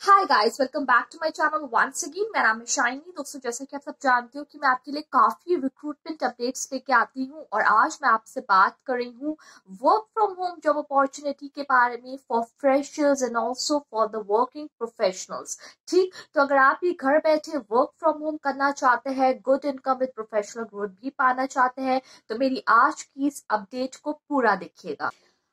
Hi guys, welcome back to my channel once again. मेरा नाम है शाइनी। दोस्तों, जैसे कि आप सब जानते हो कि मैं आपके लिए काफी रिक्रूटमेंट अपडेट्स लेके आती हूँ और आज मैं आपसे बात कर रही हूँ work from home job opportunity के बारे में for freshers and also for the working professionals. ठीक, तो अगर आप भी घर बैठे वर्क फ्रॉम होम करना चाहते हैं, good income with professional growth भी पाना चाहते हैं, तो मेरी आज की इस अपडेट को पूरा देखिएगा।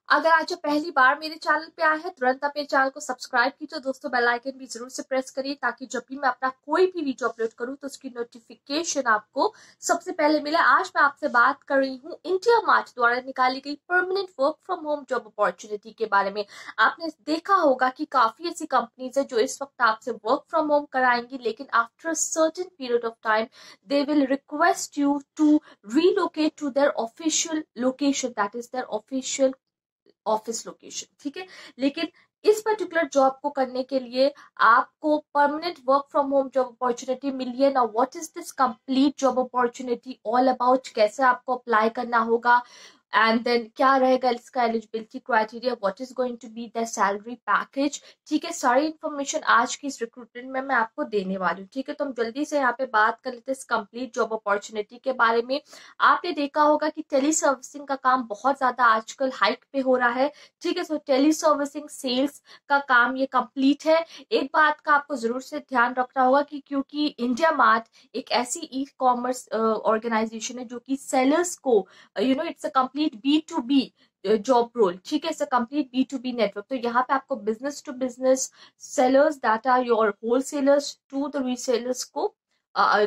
अगर आज आप पहली बार मेरे चैनल पे आए हैं, तुरंत आप मेरे चैनल को सब्सक्राइब कीजिए। दोस्तों, बेल आइकन भी जरूर से प्रेस करिए ताकि जब भी मैं अपना कोई भी वीडियो अपलोड करूं तो उसकी नोटिफिकेशन आपको सबसे पहले मिले। आज मैं आपसे बात कर रही हूं इंडिया मार्ट द्वारा निकाली गई permanent work from home job opportunity के बारे में। आपने देखा होगा कि काफी ऐसी कंपनीज है जो इस वक्त आपसे वर्क फ्रॉम होम कराएंगी, लेकिन after certain period of time they will request you to relocate to their official location, that is their official office location. ठीक है, लेकिन इस पर्टिकुलर जॉब को करने के लिए आपको permanent work from home job opportunity मिली है ना। What is this complete job opportunity all about, कैसे आपको अप्लाई करना होगा, एंड देन क्या रहेगा इसका eligibility criteria, what is going to be the salary package. ठीक है, सारी इंफॉर्मेशन आज की इस रिक्रूटमेंट में मैं आपको देने वाली हूँ। ठीक है, तो हम जल्दी से यहाँ पे बात कर लेते हैं इस कंप्लीट जॉब अपॉर्चुनिटी के बारे में। आपने देखा होगा कि टेली सर्विसिंग का काम बहुत ज्यादा आजकल हाइक पे हो रहा है। ठीक है, सो टेली सर्विसिंग सेल्स का काम ये कंप्लीट है। एक बात का आपको जरूर से ध्यान रखना होगा कि क्योंकि इंडिया मार्ट एक ऐसी ई कॉमर्स ऑर्गेनाइजेशन है जो कि सेलर्स को it's a complete B2B job role. ठीक है, it's a complete B2B network. तो यहाँ पे आपको business to business sellers that are your wholesalers to the resellers को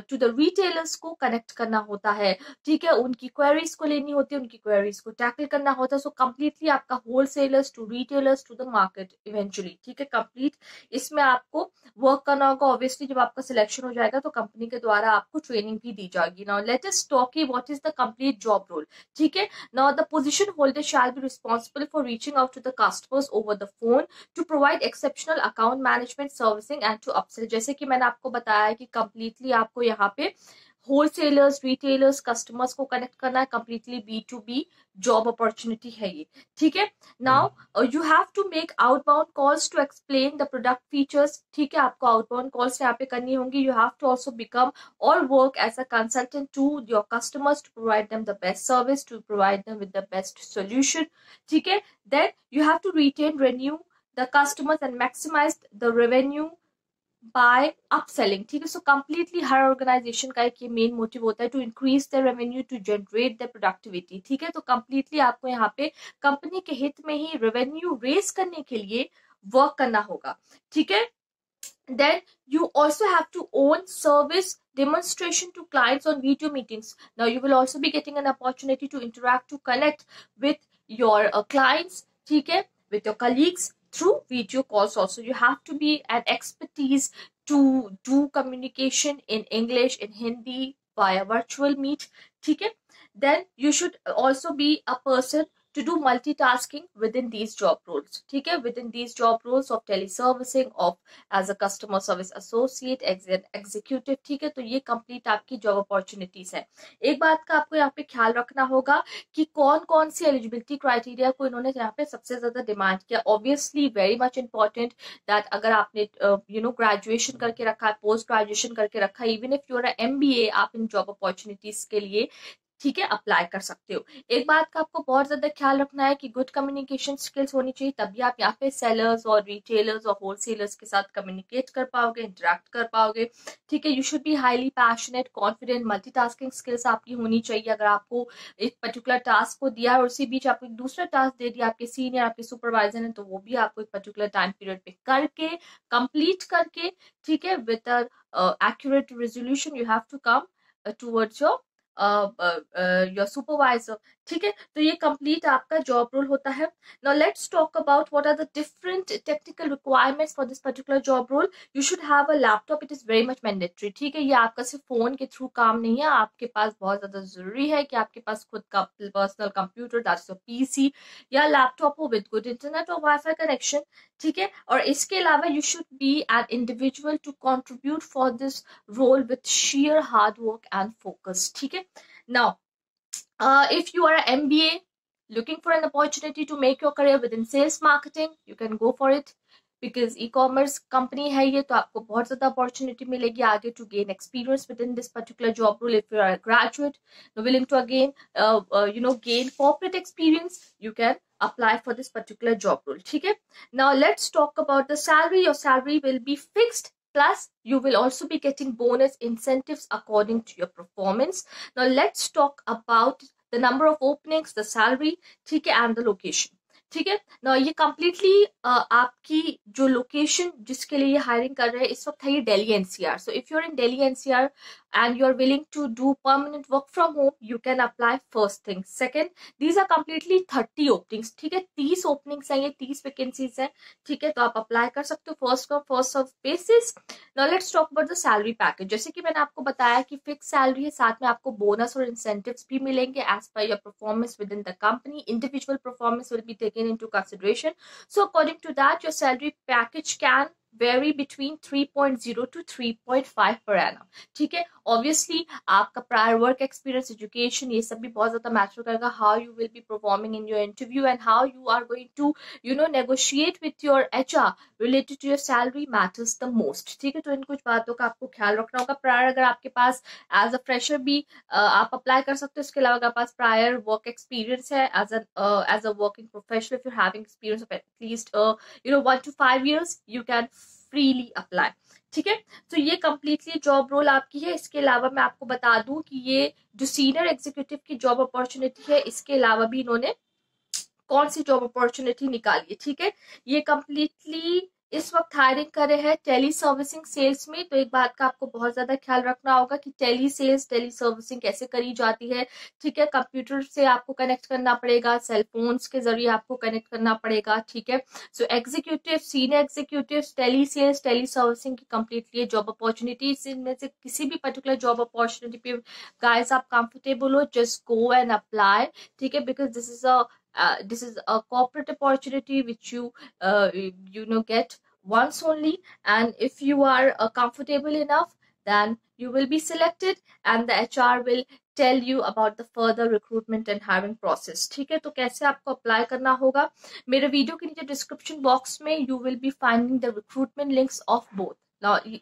टू द रिटेलर्स को कनेक्ट करना होता है। ठीक है, उनकी क्वेरीज को लेनी होती है, उनकी क्वेरीज को टैकल करना होता है। सो कंप्लीटली आपका wholesalers to retailers to the market eventually. ठीक है, कंप्लीट इसमें आपको वर्क करना होगा। ऑब्वियसली जब आपका सिलेक्शन हो जाएगा तो कंपनी के द्वारा आपको ट्रेनिंग भी दी जाएगी। Now let us talk what is the complete job role. ठीक है, now the position holder shall be responsible for reaching out to the customers over the phone to provide exceptional account management servicing and to upsell. जैसे कि मैंने आपको बताया है कि completely आपको यहाँ पे होलसेलर्स रिटेलर्स कस्टमर्स को कनेक्ट करना है। कंप्लीटली B2B जॉब अपॉर्चुनिटी है ये। ठीक है, now you have to make outbound calls to explain the product features. ठीक है, आपको आउटबाउंड कॉल्स यहाँ पे करनी होंगी। You have to also become और work as a consultant to your customers to provide them the best service, to provide them with the best solution. ठीक है, then you have to retain renew the customers and maximize the revenue by upselling. ठीक है, so completely हर organisation का एक ये main motive होता है to increase the revenue to generate the productivity. ठीक है, तो कंप्लीटली आपको यहाँ पे कंपनी के हित में ही रेवेन्यू रेस करने के लिए वर्क करना होगा। ठीक है, then you also have to own service demonstration to clients on video meetings. Now you will also be getting an opportunity to interact, to connect with your clients, ठीक है, with your colleagues through video calls. Also you have to be an expertise to do communication in English, in Hindi via virtual meet. ठीक है, then you should also be a person to do multitasking within these job roles. ठीक है, within these job roles of teleservicing, of as a customer service associate, executive। ठीक है, तो ये complete आपकी job opportunities है। एक बात का आपको यहाँ पे ख्याल रखना होगा कि कौन कौन सी एलिजिबिलिटी क्राइटेरिया को इन्होंने यहाँ पे सबसे ज्यादा डिमांड किया। Obviously very much important that अगर आपने ग्रेजुएशन करके रखा है, पोस्ट ग्रेजुएशन करके रखा है, इवन इफ यूर MBA, आप इन जॉब अपॉर्चुनिटीज के लिए ठीक है अप्लाई कर सकते हो। एक बात का आपको बहुत ज्यादा ख्याल रखना है कि गुड कम्युनिकेशन स्किल्स होनी चाहिए, तभी आप यहाँ पे सेलर्स और रिटेलर्स और होलसेलर्स के साथ कम्युनिकेट कर पाओगे, इंटरेक्ट कर पाओगे। ठीक है, you should be highly passionate, confident, multitasking skills आपकी होनी चाहिए। अगर आपको एक पर्टिकुलर टास्क को दिया और उसी बीच आपको एक दूसरा टास्क दे दिया आपके सीनियर, आपके सुपरवाइजर ने, तो वो भी आपको एक पर्टिकुलर टाइम पीरियड पे करके कंप्लीट करके, ठीक है, with accurate resolution you have to come towards your supervisor. ठीक है, तो ये कंप्लीट आपका जॉब रोल होता है। Now let's talk about what are the different technical requirements for this particular job role. You should have a laptop, it is very much mandatory. ठीक है, ये आपका सिर्फ फोन के थ्रू काम नहीं है, आपके पास बहुत ज्यादा जरूरी है कि आपके पास खुद का personal computer, that is PC या लैपटॉप हो विद गुड इंटरनेट और वाईफाई कनेक्शन। ठीक है, और इसके अलावा you should be an individual to contribute for this role with sheer hard work and focus. ठीक है, now if you are an MBA looking for an opportunity to make your career within sales marketing, you can go for it. Because e commerce company है ये, तो आपको बहुत ज्यादा opportunity मिलेगी आगे to gain experience within this particular job role. If you are graduate willing to again gain corporate experience, you can apply for this particular job role. ठीक है. Now let's talk about the salary. Your salary will be fixed, plus you will also be getting bonus incentives according to your performance. Now let's talk about the number of openings, the salary, ठीक है, and the location. ठीक है ना. ये completely आपकी जो location जिसके लिए ये हायरिंग कर रहे हैं इस वक्त है ये Delhi NCR. So if you are in Delhi NCR and you are willing to do permanent work from home, you can apply first thing. Second, these are completely 30 openings. ठीक है, 30 openings हैं ये, 30 vacancies हैं. ठीक है, तो आप अप्लाई कर सकते हो first come first serve basis. Now let's talk about the salary package. जैसे कि मैंने आपको बताया कि फिक्स सैलरी है, साथ में आपको बोनस और इंसेंटिव्स भी मिलेंगे as per your performance within the company. Individual performance will be taken into consideration. So according to that your salary package can vary between 3.0 to 3.5 per annum. ठीक है, obviously आपका prior work experience, education, ये सब भी बहुत ज्यादा matter करेगा. How you will be performing in your interview and how you are going to negotiate with your HR related to your salary matters the most. ठीक है, तो इन कुछ बातों का आपको ख्याल रखना होगा. प्रायर अगर आपके पास एज अ फ्रेशर भी आप अप्लाई कर सकते हो. इसके अलावा अगर आपके पास प्रायर वर्क एक्सपीरियंस है as a working professional, if you having experience of at least 1 to 5 years, you can freely apply. ठीक है, तो ये कंप्लीटली जॉब रोल आपकी है. इसके अलावा मैं आपको बता दूं कि ये जो सीनियर एग्जीक्यूटिव की जॉब अपॉर्चुनिटी है, इसके अलावा भी इन्होंने कौन सी जॉब अपॉर्चुनिटी निकाली है. ठीक है, ये कंप्लीटली इस वक्त हायरिंग कर रहे हैं टेली सर्विसिंग सेल्स में. तो एक बात का आपको बहुत ज्यादा ख्याल रखना होगा कि टेली सेल्स, टेली सर्विसिंग कैसे करी जाती है. ठीक है, कंप्यूटर से आपको कनेक्ट करना पड़ेगा, सेल फोन्स के जरिए आपको कनेक्ट करना पड़ेगा. ठीक है, so executive, senior executive, tele sales, tele servicing की कंप्लीटली जॉब अपॉर्चुनिटी. इनमें से किसी भी पर्टिकुलर जॉब अपॉर्चुनिटी पे गाइस आप कंफर्टेबल हो, जस्ट गो एंड अप्लाई. ठीक है, because this is a corporate opportunity which you get once only, and if you are comfortable enough, then you will be selected and the HR will tell you about the further recruitment and hiring process. ठीक है, तो कैसे आपको apply करना होगा, मेरे video के नीचे डिस्क्रिप्शन बॉक्स में you will be finding the recruitment links of both.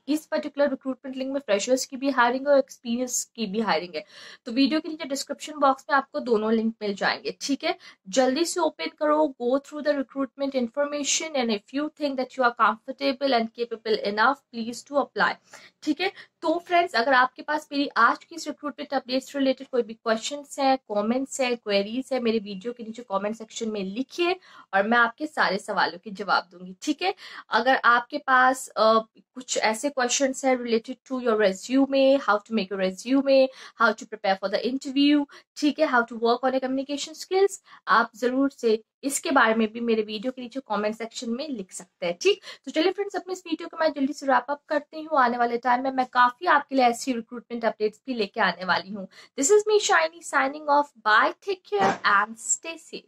इस पर्टिकुलर रिक्रूटमेंट लिंक में फ्रेशर्स की भी हायरिंग है और एक्सपीरियंस की भी हायरिंग है. तो वीडियो के नीचे डिस्क्रिप्शन बॉक्स में आपको दोनों लिंक मिल जाएंगे. ठीक है, जल्दी से ओपन करो, go through the recruitment information and if you think that you are comfortable and capable enough, please to apply. ठीक है, तो फ्रेंड्स अगर आपके पास मेरी आज की इस रिक्रूटमेंट अपडेट्स रिलेटेड कोई भी क्वेश्चंस है, कमेंट्स है, क्वेरीज है, मेरे वीडियो के नीचे कमेंट सेक्शन में लिखिए और मैं आपके सारे सवालों के जवाब दूंगी. ठीक है, अगर आपके पास कुछ ऐसे क्वेश्चंस है related to your resume, how to make your resume, how to prepare for the interview, ठीक है, how to work on your communication skills, आप जरूर से इसके बारे में भी मेरे वीडियो के नीचे कमेंट सेक्शन में लिख सकते हैं. ठीक, तो चलिए फ्रेंड्स, अपने इस वीडियो को मैं जल्दी से रैप अप करती हूँ. आने वाले टाइम में मैं काफी आपके लिए ऐसी रिक्रूटमेंट अपडेट्स भी लेके आने वाली हूँ. This is me Shiny signing off. Bye, take care and stay safe.